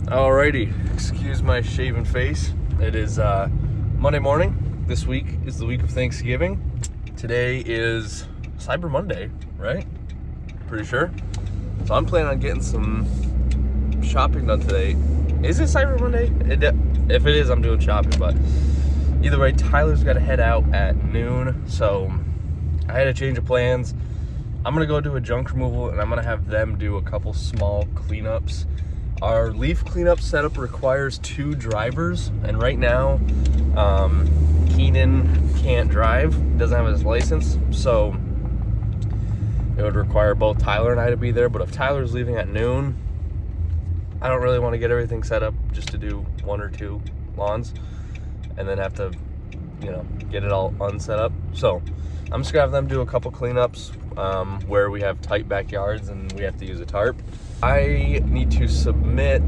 Alrighty, excuse my shaven face. It is Monday morning. This week is the week of Thanksgiving. Today is Cyber Monday, right? Pretty sure. So I'm planning on getting some shopping done today. Is it Cyber Monday? If it is, I'm doing shopping, but either way, Tyler's got to head out at noon, so I had a change of plans. I'm gonna go do a junk removal, and I'm gonna have them do a couple small cleanups. Our leaf cleanup setup requires 2 drivers, and right now, Keenan can't drive, doesn't have his license, so it would require both Tyler and I to be there. But if Tyler's leaving at noon, I don't really want to get everything set up just to do 1 or 2 lawns, and then have to, get it all unset up. So I'm just gonna have them do a couple cleanups where we have tight backyards and we have to use a tarp. I need to submit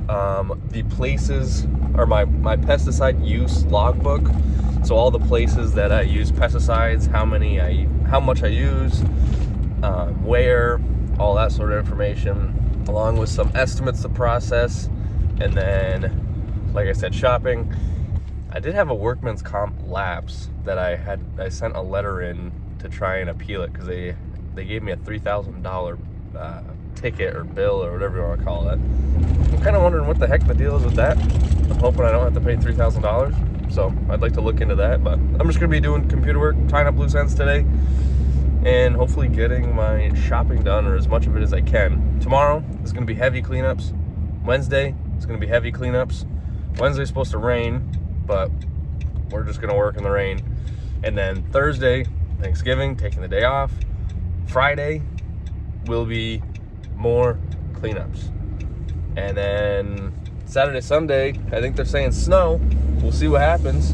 the places, or my pesticide use logbook. So all the places that I use pesticides, how much I use, where, all that sort of information, along with some estimates to process, and then, like I said, shopping. I did have a workman's comp lapse that I sent a letter in to try and appeal it, because they gave me a $3,000 ticket or bill or whatever you want to call it. I'm kind of wondering what the heck the deal is with that. I'm hoping I don't have to pay $3,000, so I'd like to look into that. But I'm just going to be doing computer work, tying up loose ends today, and hopefully getting my shopping done, or as much of it as I can. Tomorrow is going to be heavy cleanups. Wednesday is going to be heavy cleanups. Wednesday's supposed to rain, but we're just going to work in the rain. And then Thursday, Thanksgiving, taking the day off. Friday will be more cleanups. And then Saturday, Sunday, I think they're saying snow. We'll see what happens,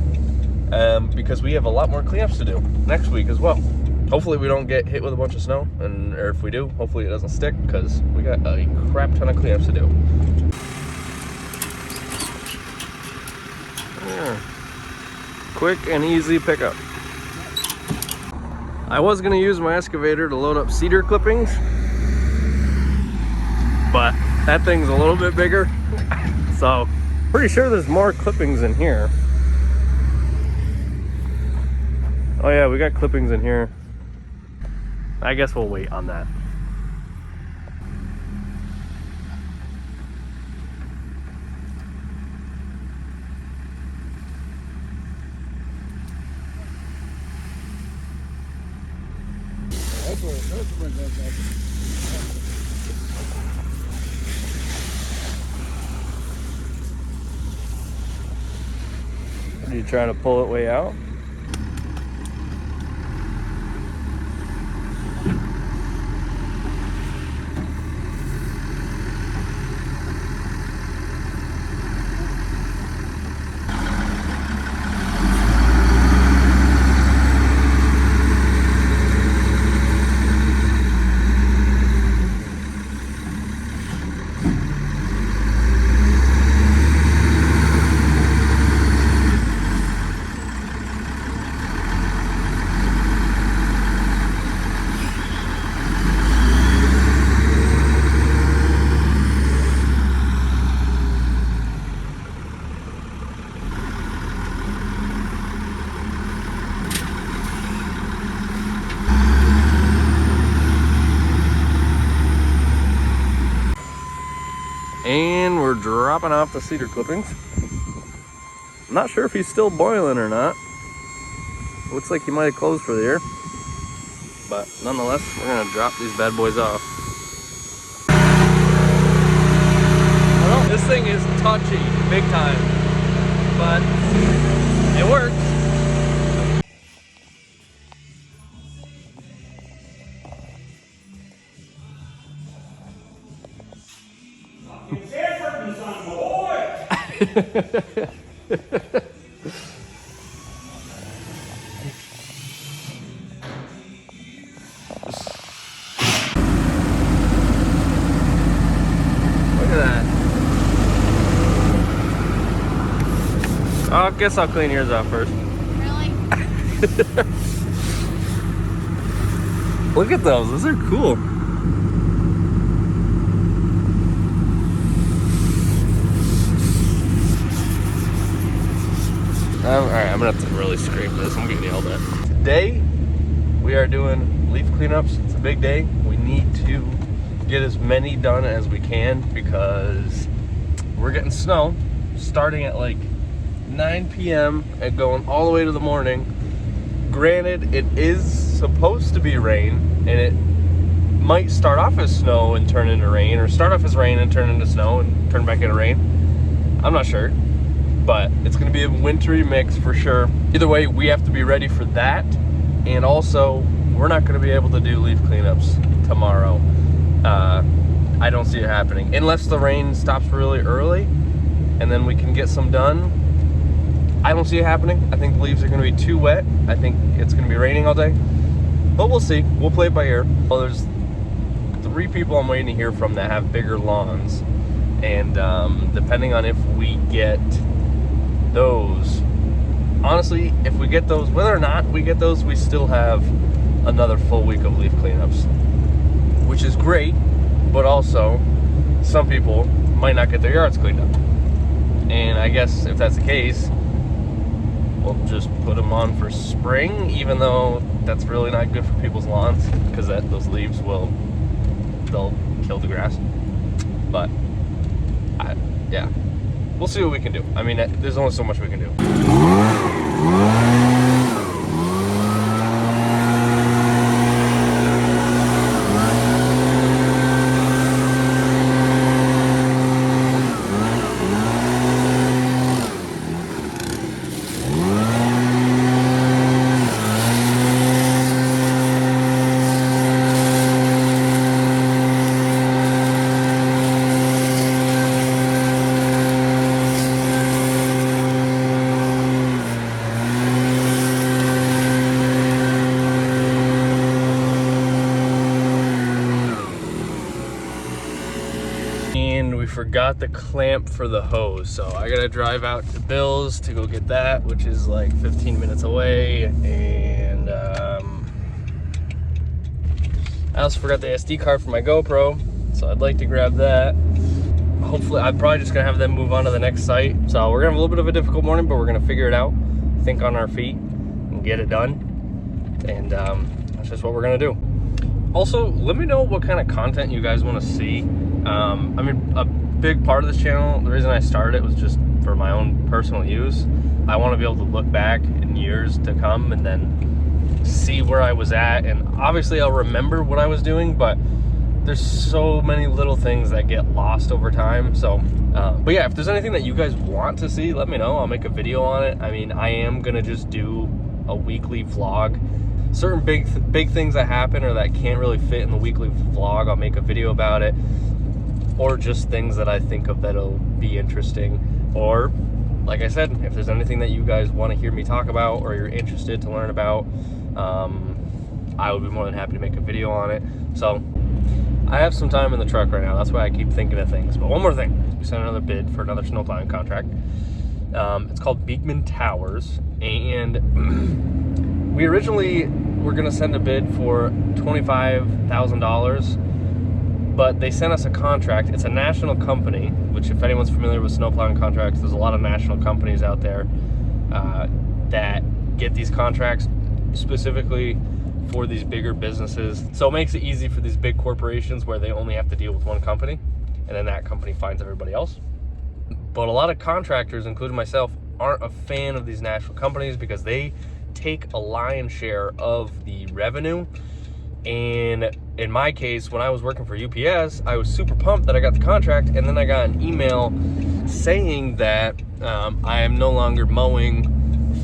because we have a lot more cleanups to do next week as well. Hopefully we don't get hit with a bunch of snow, or if we do, hopefully it doesn't stick, because we got a crap ton of cleanups to do. Yeah. Quick and easy pickup. I was going to use my excavator to load up cedar clippings, but that thing's a little bit bigger. So pretty sure there's more clippings in here. Oh yeah, we got clippings in here. I guess we'll wait on that. Are you trying to pull it way out? And we're dropping off the cedar clippings. I'm not sure if he's still boiling or not. Looks like he might have closed for the year. But nonetheless, we're gonna drop these bad boys off. Well, this thing is touchy, big time. But it works. I guess I'll clean yours off first. Really? Look at those. Those are cool. All right, I'm gonna have to really scrape this. I'm getting yelled at. Today, we are doing leaf cleanups. It's a big day. We need to get as many done as we can because we're getting snow starting at like 9 p.m. and going all the way to the morning. Granted, it is supposed to be rain, and it might start off as snow and turn into rain, or start off as rain and turn into snow and turn back into rain. I'm not sure, but it's going to be a wintry mix for sure. Either way, we have to be ready for that, and also we're not going to be able to do leaf cleanups tomorrow. I don't see it happening unless the rain stops really early and then we can get some done. I don't see it happening. I think the leaves are going to be too wet. I think it's going to be raining all day, but we'll see. We'll play it by ear. Well, there's 3 people I'm waiting to hear from that have bigger lawns, and depending on if we get those, honestly, if we get those, whether or not we get those, we still have another full week of leaf cleanups, which is great, but also some people might not get their yards cleaned up. And I guess if that's the case, we'll just put them on for spring, even though that's really not good for people's lawns, because those leaves they'll kill the grass. But yeah, we'll see what we can do. I mean, there's only so much we can do. And we forgot the clamp for the hose, so I gotta drive out to Bill's to go get that, which is like 15 minutes away. And I also forgot the SD card for my GoPro, so I'd like to grab that. Hopefully, I'm probably just gonna have them move on to the next site. So we're gonna have a little bit of a difficult morning, but we're gonna figure it out, think on our feet, and get it done. And that's just what we're gonna do. Also, let me know what kind of content you guys want to see. I mean, a big part of this channel, the reason I started it was just for my own personal use. I want to be able to look back in years to come and then see where I was at, and obviously I'll remember what I was doing, but there's so many little things that get lost over time. So but yeah, if there's anything that you guys want to see, let me know. I'll make a video on it. I mean, I am gonna just do a weekly vlog. Certain big things that happen or that can't really fit in the weekly vlog, I'll make a video about it. Or just things that I think of that'll be interesting. Or, like I said, if there's anything that you guys want to hear me talk about or you're interested to learn about, I would be more than happy to make a video on it. So, I have some time in the truck right now. That's why I keep thinking of things. But one more thing. We sent another bid for another snow plowing contract. It's called Beekman Towers. And we originally were going to send a bid for $25,000. But they sent us a contract. It's a national company, which if anyone's familiar with snow plowing contracts, there's a lot of national companies out there that get these contracts specifically for these bigger businesses. So it makes it easy for these big corporations where they only have to deal with one company, and then that company finds everybody else. But a lot of contractors, including myself, aren't a fan of these national companies because they take a lion's share of the revenue. And in my case, when I was working for UPS, I was super pumped that I got the contract, and then I got an email saying that I am no longer mowing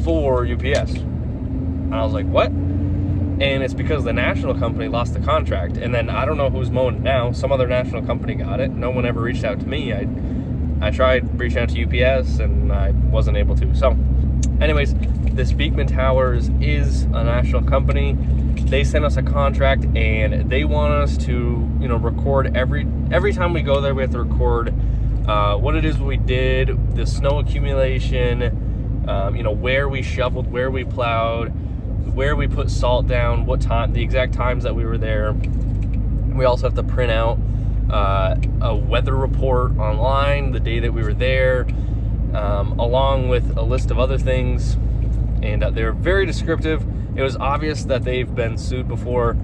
for UPS. And I was like, what? And it's because the national company lost the contract, and then I don't know who's mowing it now. Some other national company got it. No one ever reached out to me. I tried reaching out to UPS, and I wasn't able to. So anyways, this Beekman Towers is a national company. They sent us a contract, and they want us to, record every time we go there. We have to record what it is we did, the snow accumulation, where we shoveled, where we plowed, where we put salt down, what time, the exact times that we were there. We also have to print out a weather report online, the day that we were there, along with a list of other things, and they're very descriptive. It was obvious that they've been sued before,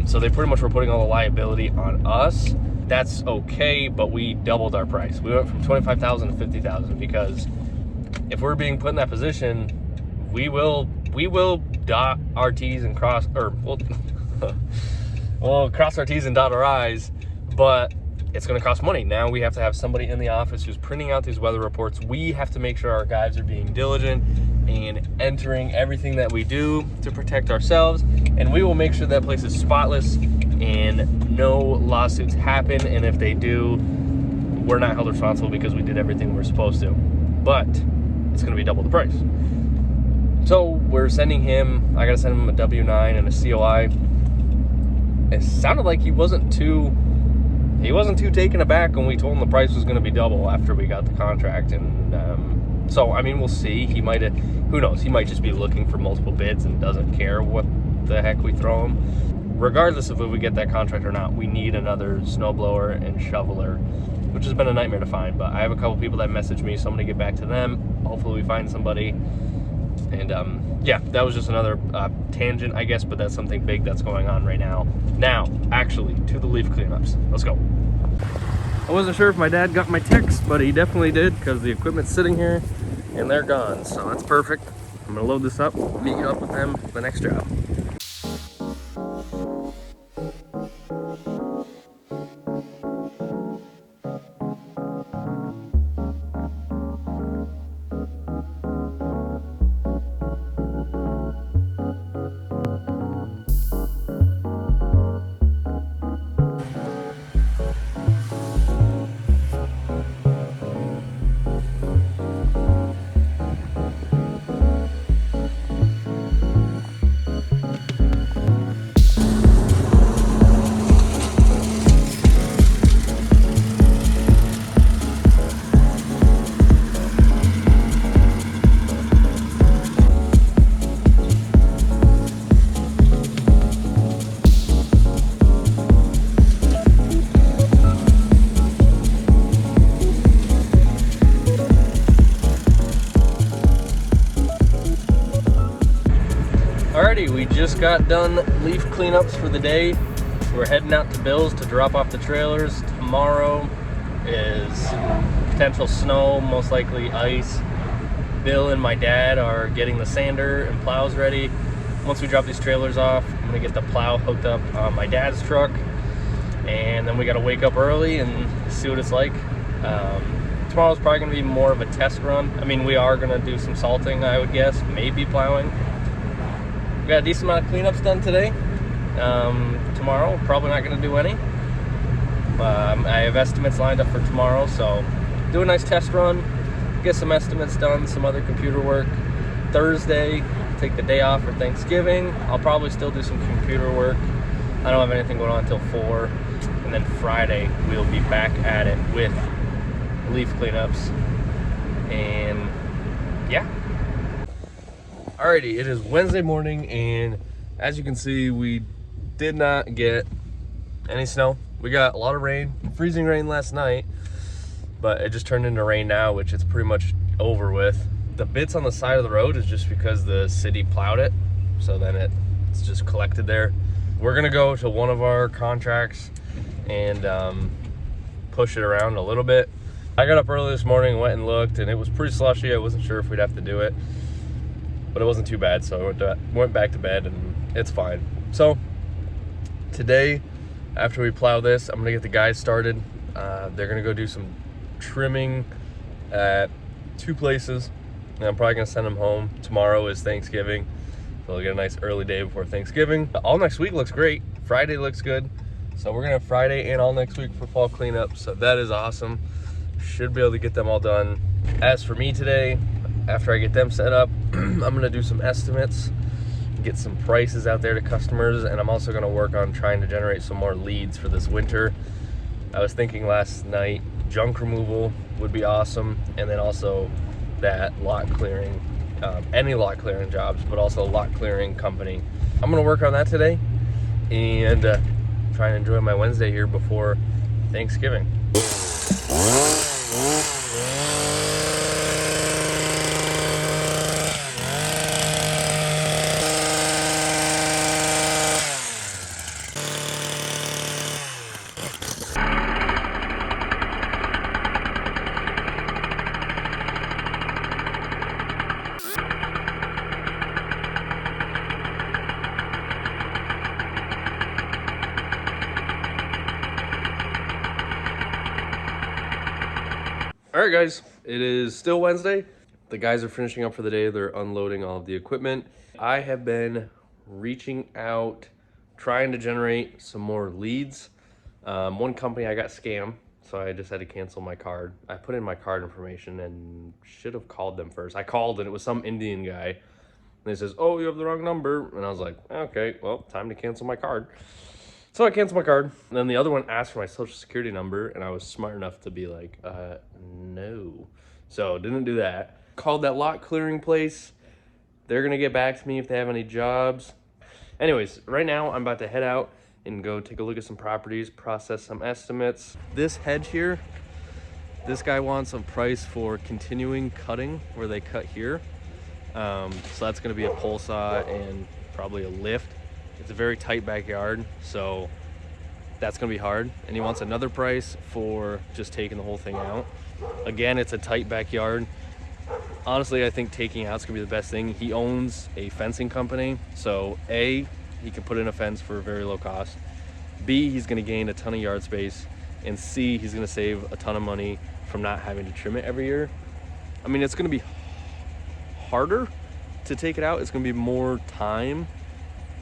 so they pretty much were putting all the liability on us. That's okay, but we doubled our price. We went from $25,000 to $50,000 because if we're being put in that position, we will dot our T's and cross, or we'll cross our T's and dot our I's, but it's going to cost money. Now we have to have somebody in the office who's printing out these weather reports. We have to make sure our guys are being diligent and entering everything that we do to protect ourselves, and we will make sure that place is spotless and no lawsuits happen, and if they do, we're not held responsible because we did everything we're supposed to. But it's going to be double the price. So we're sending him, I got to send him a W-9 and a COI. It sounded like he wasn't too taken aback when we told him the price was going to be double after we got the contract. And so, I mean, we'll see. He might have, who knows, he might just be looking for multiple bids and doesn't care what the heck we throw him. Regardless of if we get that contract or not, we need another snowblower and shoveler, which has been a nightmare to find. But I have a couple people that messaged me, so I'm going to get back to them. Hopefully we find somebody. And yeah, that was just another tangent, I guess, but that's something big that's going on right now. Now, actually, to the leaf cleanups. Let's go. I wasn't sure if my dad got my text, but he definitely did because the equipment's sitting here and they're gone. So that's perfect. I'm going to load this up, meet you up with them for the next job. Alrighty, we just got done leaf cleanups for the day. We're heading out to Bill's to drop off the trailers. Tomorrow is potential snow, most likely ice. Bill and my dad are getting the sander and plows ready. Once we drop these trailers off, I'm gonna get the plow hooked up on my dad's truck, and then we gotta wake up early and see what it's like. Tomorrow's probably gonna be more of a test run. I mean, we are gonna do some salting, I would guess, maybe plowing. We got a decent amount of cleanups done today. Tomorrow, we're probably not gonna do any. I have estimates lined up for tomorrow, so do a nice test run, get some estimates done, some other computer work. Thursday, take the day off for Thanksgiving. I'll probably still do some computer work. I don't have anything going on until 4. And then Friday, we'll be back at it with leaf cleanups. And yeah. Alrighty, it is Wednesday morning, and as you can see, we did not get any snow. We got a lot of rain, freezing rain last night, but it just turned into rain now, which it's pretty much over with. The bits on the side of the road is just because the city plowed it, so then it's just collected there. We're gonna go to one of our contracts and push it around a little bit. I got up early this morning, went and looked, and it was pretty slushy. I wasn't sure if we'd have to do it, but it wasn't too bad, so I went back to bed, and it's fine. So today, after we plow this, I'm gonna get the guys started. They're gonna go do some trimming at 2 places, and I'm probably gonna send them home. Tomorrow is Thanksgiving, so they'll get a nice early day before Thanksgiving. All next week looks great. Friday looks good. So we're gonna have Friday and all next week for fall cleanup, so that is awesome. Should be able to get them all done. As for me today, after I get them set up, I'm gonna do some estimates, get some prices out there to customers, and I'm also gonna work on trying to generate some more leads for this winter. I was thinking last night, junk removal would be awesome, and then also that lot clearing, any lot clearing jobs, but also a lot clearing company. I'm gonna work on that today, and try and enjoy my Wednesday here before Thanksgiving. All right, guys, it is still Wednesday. The guys are finishing up for the day. They're unloading all of the equipment. I have been reaching out, trying to generate some more leads. One company I got scammed, so I just had to cancel my card. I put in my card information and should have called them first. I called and it was some Indian guy. And they says, oh, you have the wrong number. And I was like, okay, well, time to cancel my card. So I canceled my card. And then the other one asked for my social security number, and I was smart enough to be like, no. So didn't do that. Called that lot clearing place. They're gonna get back to me if they have any jobs. Anyways, right now I'm about to head out and go take a look at some properties, process some estimates. This hedge here, this guy wants a price for continuing cutting where they cut here. So that's gonna be a pole saw and probably a lift. It's a very tight backyard, so that's gonna be hard. And he wants another price for just taking the whole thing out. Again, it's a tight backyard. Honestly, I think taking out's gonna be the best thing. He owns a fencing company, so A, he can put in a fence for a very low cost. B, he's gonna gain a ton of yard space. And C, he's gonna save a ton of money from not having to trim it every year. I mean, it's gonna be harder to take it out. It's gonna be more time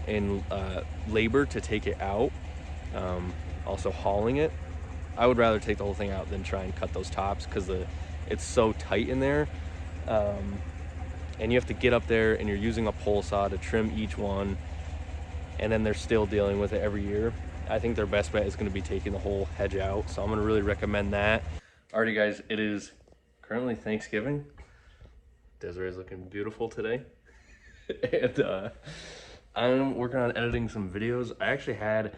and labor to take it out. Also hauling it. I would rather take the whole thing out than try and cut those tops because it's so tight in there. And you have to get up there and you're using a pole saw to trim each one, and then they're still dealing with it every year. I think their best bet is going to be taking the whole hedge out, so I'm going to really recommend that. Alrighty guys, it is currently Thanksgiving. Desiree is looking beautiful today. And I'm working on editing some videos. I actually had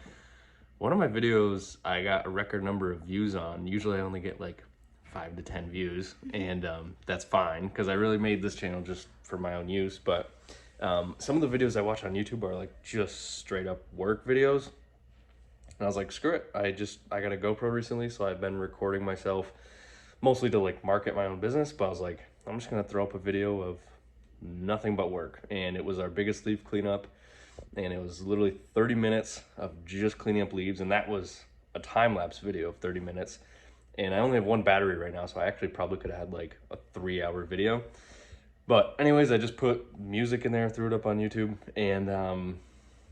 one of my videos I got a record number of views on. Usually I only get like 5 to 10 views, and that's fine because I really made this channel just for my own use. But some of the videos I watch on YouTube are like just straight up work videos, and I was like, screw it. I got a GoPro recently, so I've been recording myself mostly to like market my own business. But I was like, I'm just gonna throw up a video of nothing but work. And it was our biggest leaf cleanup, and it was literally 30 minutes of just cleaning up leaves, and that was a time-lapse video of 30 minutes. And I only have one battery right now, so I actually probably could have had like a 3-hour video. But anyways, I just put music in there, threw it up on YouTube, and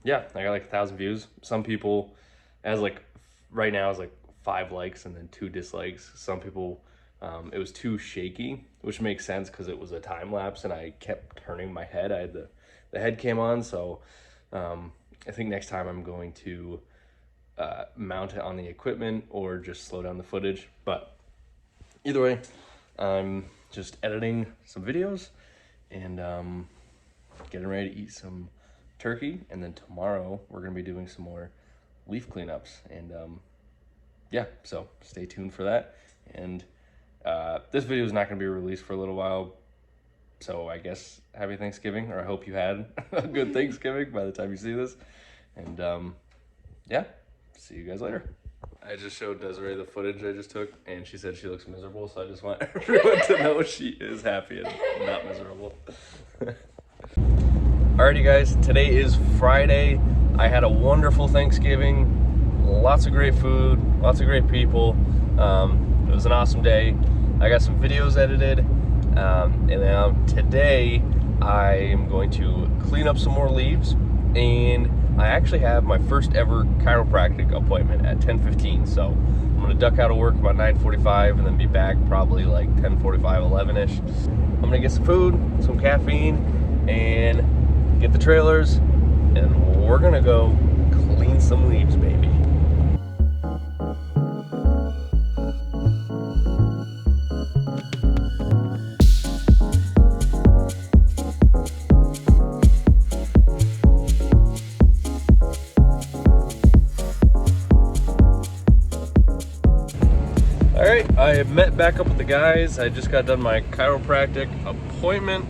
yeah, I got like 1,000 views. Some people, as like right now, it's like 5 likes and then 2 dislikes. Some people, it was too shaky, which makes sense because it was a time lapse and I kept turning my head. I had the head cam on, so I think next time I'm going to mount it on the equipment or just slow down the footage. But either way, I'm just editing some videos and getting ready to eat some turkey, and then tomorrow we're gonna be doing some more leaf cleanups, and yeah, so stay tuned for that. And this video is not gonna be released for a little while, so I guess happy Thanksgiving, or I hope you had a good Thanksgiving by the time you see this. And yeah, see you guys later. I just showed Desiree the footage I just took, and she said she looks miserable, so I just want everyone to know she is happy and not miserable. Alrighty guys, today is Friday. I had a wonderful Thanksgiving, lots of great food, lots of great people. It was an awesome day. I got some videos edited, and then today I am going to clean up some more leaves, and I actually have my first ever chiropractic appointment at 10:15, so I'm gonna duck out of work about 9:45 and then be back probably like 10:45, 11-ish. I'm gonna get some food, some caffeine, and get the trailers, and we're gonna go clean some leaves, baby. Alright, I met back up with the guys. I just got done my chiropractic appointment,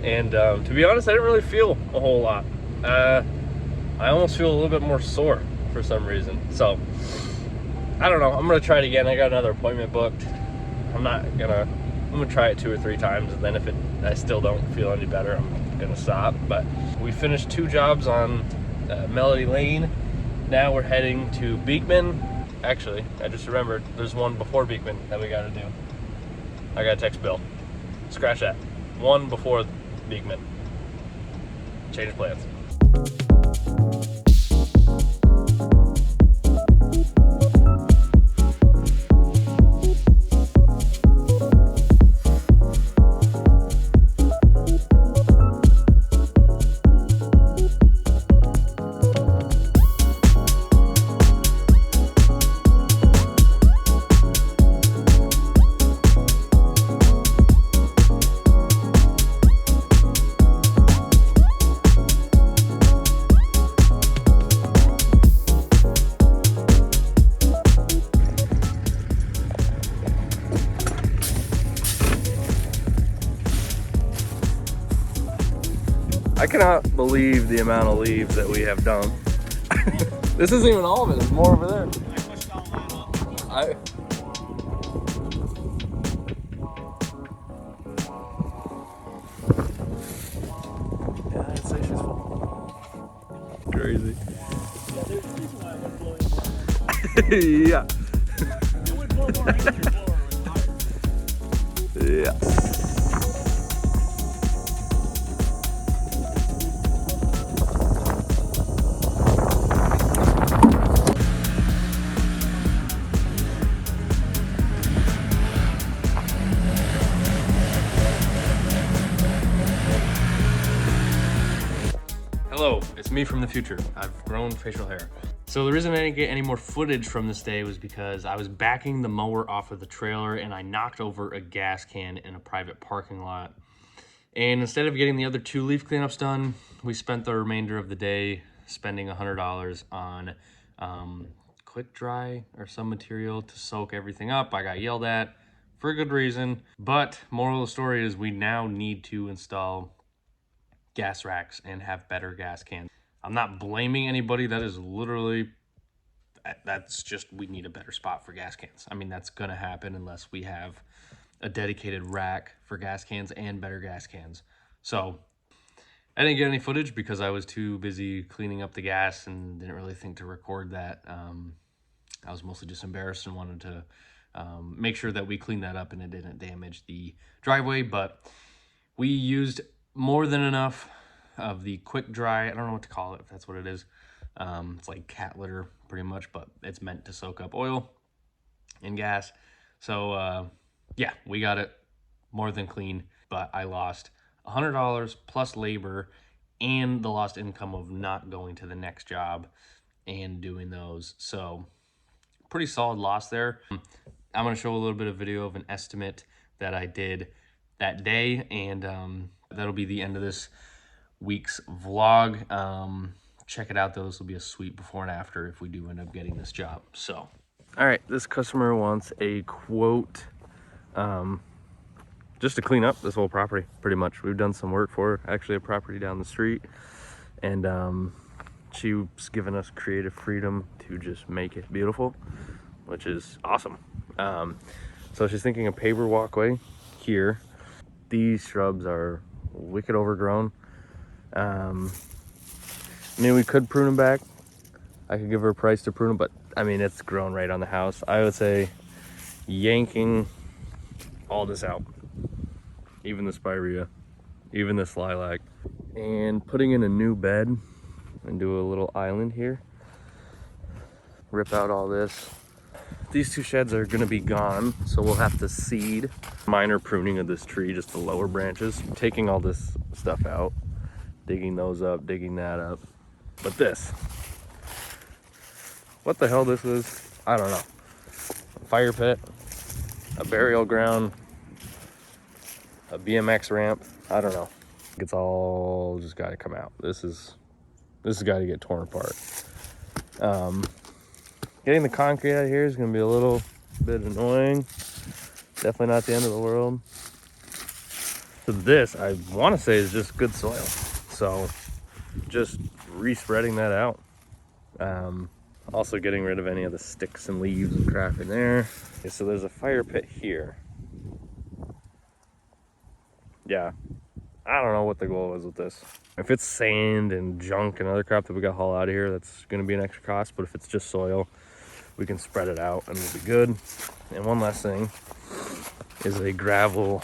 and to be honest, I didn't really feel a whole lot. I almost feel a little bit more sore for some reason. So, I don't know. I'm going to try it again. I got another appointment booked. I'm going to try it 2 or 3 times, and then if I still don't feel any better, I'm going to stop. But we finished 2 jobs on Melody Lane. Now we're heading to Beekman. Actually, I just remembered there's one before Beekman that we got to do. I gotta text Bill. Scratch that. One before Beekman. Change plans. I cannot believe the amount of leaves that we have done. This isn't even all of it, there's more over there. I pushed all that up. Yeah, I'd say she's full. Crazy. Yeah, there's a reason why I wouldn't blow it. Yeah. It would blow more into your blower with fire. Yeah. Hello, it's me from the future. I've grown facial hair. So the reason I didn't get any more footage from this day was because I was backing the mower off of the trailer and I knocked over a gas can in a private parking lot. And instead of getting the other 2 leaf cleanups done, we spent the remainder of the day spending $100 on quick dry or some material to soak everything up. I got yelled at for a good reason, but moral of the story is we now need to install gas racks and have better gas cans. I'm not blaming anybody. That is literally, that's just, we need a better spot for gas cans. I mean, that's gonna happen unless we have a dedicated rack for gas cans and better gas cans. So I didn't get any footage because I was too busy cleaning up the gas and didn't really think to record that. I was mostly just embarrassed and wanted to make sure that we cleaned that up and it didn't damage the driveway. But we used more than enough of the quick dry. I don't know what to call it, if that's what it is. It's like cat litter pretty much, but it's meant to soak up oil and gas. So yeah, we got it more than clean, but I lost $100 plus labor and the lost income of not going to the next job and doing those. So pretty solid loss there. I'm going to show a little bit of video of an estimate that I did that day, and that'll be the end of this week's vlog. Check it out though. This will be a sweet before and after if we do end up getting this job. So all right, this customer wants a quote just to clean up this whole property pretty much. We've done some work for her, actually a property down the street, and she's given us creative freedom to just make it beautiful, which is awesome. So she's thinking a paver walkway here. These shrubs are wicked overgrown. I mean, we could prune them back. I could give her a price to prune them, but I mean, it's grown right on the house. I would say yanking all this out, even the spirea, even this lilac, and putting in a new bed and do a little island here. Rip out all this. These 2 sheds are gonna be gone, so we'll have to seed. Minor pruning of this tree, just the lower branches. Taking all this stuff out, digging those up, digging that up. But this, what the hell this is, I don't know. A fire pit, a burial ground, a BMX ramp, I don't know. It's all just gotta come out. This has gotta get torn apart. Getting the concrete out of here is gonna be a little bit annoying. Definitely not the end of the world. So this, I wanna say, is just good soil. So just re-spreading that out. Also getting rid of any of the sticks and leaves and crap in there. Okay, so there's a fire pit here. Yeah, I don't know what the goal is with this. If it's sand and junk and other crap that we got to haul out of here, that's gonna be an extra cost. But if it's just soil, we can spread it out and we'll be good. And one last thing, is a gravel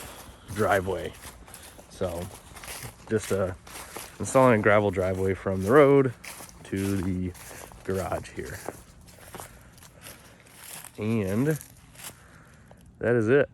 driveway. So just installing a gravel driveway from the road to the garage here. And that is it.